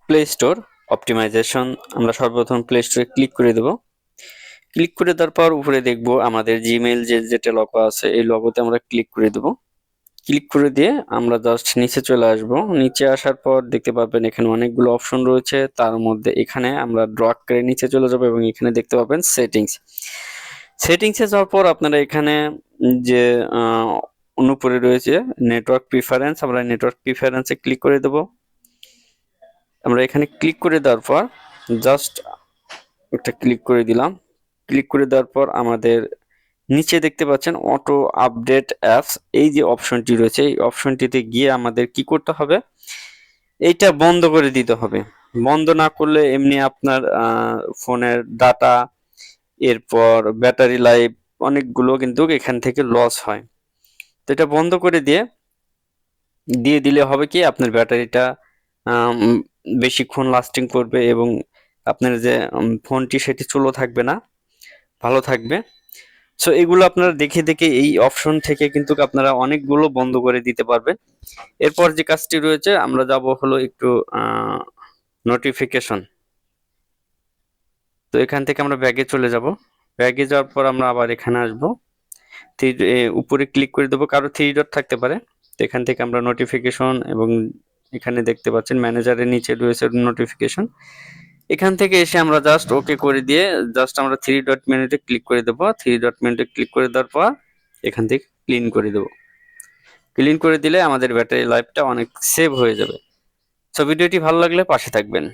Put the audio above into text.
Play store optimisation. আমরা সর্বপ্রথম play স্টোরে ক্লিক করে দেব। ক্লিক করে দেওয়ার পর উপরে দেখব আমাদের জিমেইল যেটা লগো আছে, এই লগোতে আমরা ক্লিক করে দেব। ক্লিক করে দিয়ে আমরা জাস্ট নিচে চলে আসব। নিচে আসার পর দেখতে পাবেন এখানে অনেকগুলো অপশন রয়েছে, তার মধ্যে এখানে আমরা ড্র্যাগ করে নিচে চলে যাব এবং এখানে দেখতে পাবেন সেটিংস। সেটিংসে যাওয়ার পর আপনারা এখানে যে উপরে রয়েছে নেটওয়ার্ক প্রিফারেন্স, আমরা নেটওয়ার্ক প্রিফারেন্সে ক্লিক করে দেব। আমরা এখানে ক্লিক করে দেওয়ার পর জাস্ট একটা ক্লিক করে দিলাম। ক্লিক করে দেওয়ার পর আমাদের নিচে দেখতে পাচ্ছেন অটো আপডেট অ্যাপস, এই যে অপশনটি রয়েছে এই অপশনটিতে গিয়ে আমাদের কি করতে হবে, এইটা বন্ধ করে দিতে হবে। বন্ধ না করলে এমনি আপনার ফোনের ডাটা, এরপর ব্যাটারি লাইফ অনেকগুলো কিন্তু এখান থেকে লস হয়। তো এটা বন্ধ করে দিয়ে দিলে হবে কি আপনার ব্যাটারিটা বেশিক্ষণ লাস্টিং করবে এবং আপনার যে ফোনটি সেটি স্লো থাকবে না, ভালো থাকবে। সো এগুলো আপনারা দেখে দেখে এই অপশন থেকে কিন্তু আপনারা অনেকগুলো বন্ধ করে দিতে পারবেন। এরপর যে কাজটি রয়েছে আমরা যাব হলো একটু নোটিফিকেশন। তো এখান থেকে আমরা ব্যাগে চলে যাব। ব্যাগে যাওয়ার পর আমরা আবার এখানে আসব, উপরে ক্লিক করে দেবো, কারো থ্রি ডট থাকতে পারে। তো এখান থেকে আমরা নোটিফিকেশন এবং এখানে দেখতে পাচ্ছেন ম্যানেজারের নিচে রয়েছে নোটিফিকেশন, এখান থেকে এসে আমরা জাস্ট ওকে করে দিয়ে জাস্ট আমরা থ্রি ডট মেনুতে ক্লিক করে দেবো। থ্রি ডট মেনুতে ক্লিক করে দেওয়ার পর এখান থেকে ক্লিন করে দেবো। ক্লিন করে দিলে আমাদের ব্যাটারি লাইফটা অনেক সেভ হয়ে যাবে। সো ভিডিওটি ভালো লাগলে পাশে থাকবেন।